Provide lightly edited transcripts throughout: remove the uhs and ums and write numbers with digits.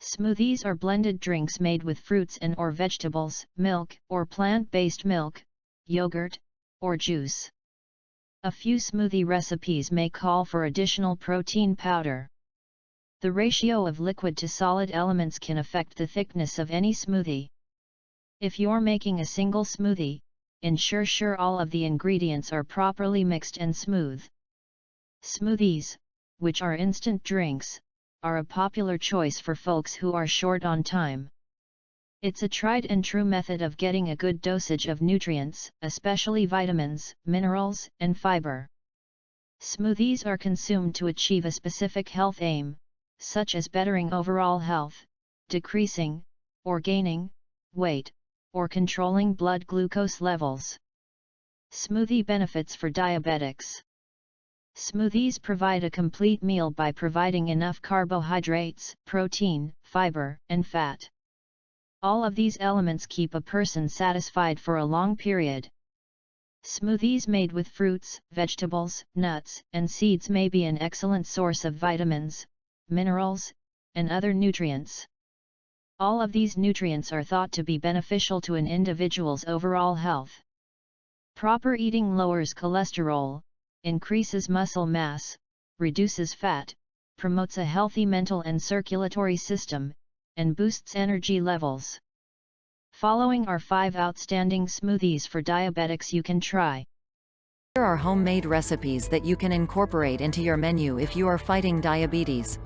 Smoothies are blended drinks made with fruits and/or vegetables, milk or plant-based milk, yogurt, or juice. A few smoothie recipes may call for additional protein powder. The ratio of liquid to solid elements can affect the thickness of any smoothie. If you're making a single smoothie, ensure all of the ingredients are properly mixed and smooth. Smoothies, which are instant drinks, are a popular choice for folks who are short on time. It's a tried and true method of getting a good dosage of nutrients, especially vitamins, minerals, and fiber. Smoothies are consumed to achieve a specific health aim, such as bettering overall health, decreasing, or gaining, weight, or controlling blood glucose levels. Smoothie benefits for diabetics. Smoothies provide a complete meal by providing enough carbohydrates, protein, fiber, and fat. All of these elements keep a person satisfied for a long period. Smoothies made with fruits, vegetables, nuts, and seeds may be an excellent source of vitamins, minerals, and other nutrients. All of these nutrients are thought to be beneficial to an individual's overall health. Proper eating lowers cholesterol, increases muscle mass, reduces fat, promotes a healthy mental and circulatory system, and boosts energy levels. Following are 5 outstanding smoothies for diabetics you can try. Here are homemade recipes that you can incorporate into your menu if you are fighting diabetes.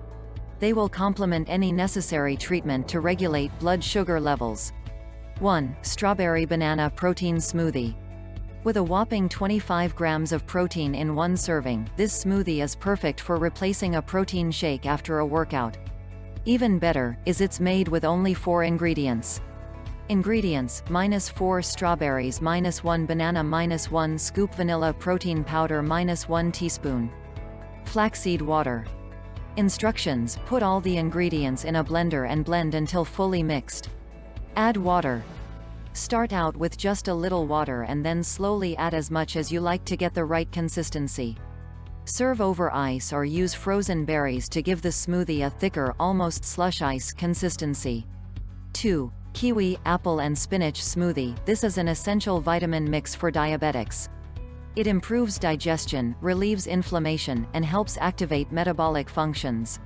They will complement any necessary treatment to regulate blood sugar levels. 1. Strawberry Banana Protein Smoothie. With a whopping 25 grams of protein in one serving, this smoothie is perfect for replacing a protein shake after a workout. Even better, is it's made with only 4 ingredients. Ingredients: -4 strawberries, -1 banana, -1 scoop vanilla protein powder, -1 teaspoon flaxseed water. Instructions: put all the ingredients in a blender and blend until fully mixed. Add water. Start out with just a little water and then slowly add as much as you like to get the right consistency. Serve over ice or use frozen berries to give the smoothie a thicker, almost slush ice consistency. 2. Kiwi, Apple and Spinach Smoothie. This is an essential vitamin mix for diabetics. It improves digestion, relieves inflammation, and helps activate metabolic functions.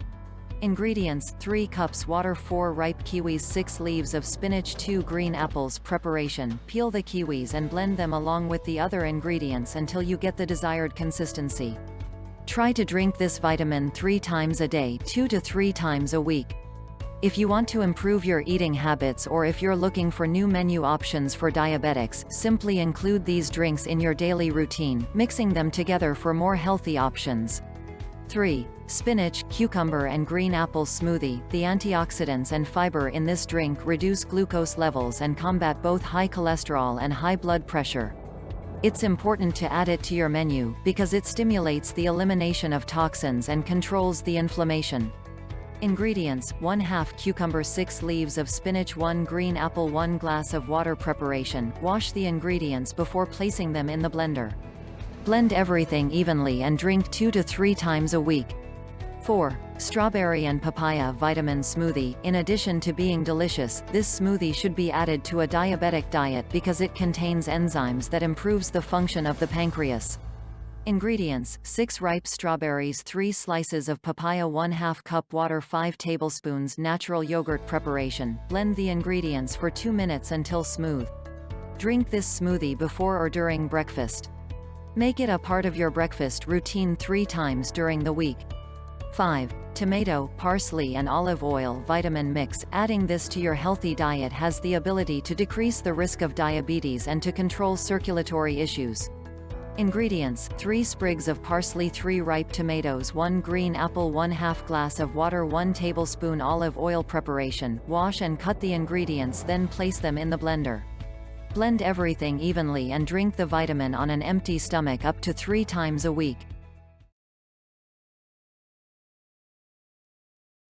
Ingredients: 3 cups water, 4 ripe kiwis, 6 leaves of spinach, 2 green apples. Preparation: peel the kiwis and blend them along with the other ingredients until you get the desired consistency. Try to drink this vitamin 3 times a day, 2 to 3 times a week. If you want to improve your eating habits or if you're looking for new menu options for diabetics, simply include these drinks in your daily routine, mixing them together for more healthy options. 3. Spinach, Cucumber and Green Apple Smoothie. The antioxidants and fiber in this drink reduce glucose levels and combat both high cholesterol and high blood pressure. It's important to add it to your menu, because it stimulates the elimination of toxins and controls the inflammation. Ingredients: 1/2 cucumber, 6 leaves of spinach, 1 green apple, 1 glass of water. Preparation: wash the ingredients before placing them in the blender. Blend everything evenly and drink 2 to 3 times a week. 4. Strawberry and Papaya Vitamin Smoothie. In addition to being delicious, this smoothie should be added to a diabetic diet because it contains enzymes that improves the function of the pancreas. Ingredients: 6 ripe strawberries, 3 slices of papaya, 1/2 cup water, 5 tablespoons natural yogurt. Preparation: blend the ingredients for 2 minutes until smooth. Drink this smoothie before or during breakfast. Make it a part of your breakfast routine 3 times during the week. 5. Tomato, parsley and olive oil vitamin mix. Adding this to your healthy diet has the ability to decrease the risk of diabetes and to control circulatory issues. Ingredients: 3 sprigs of parsley, 3 ripe tomatoes, 1 green apple, 1/2 glass of water, 1 tablespoon olive oil. Preparation: wash and cut the ingredients, then place them in the blender. Blend everything evenly and drink the vitamin on an empty stomach up to 3 times a week.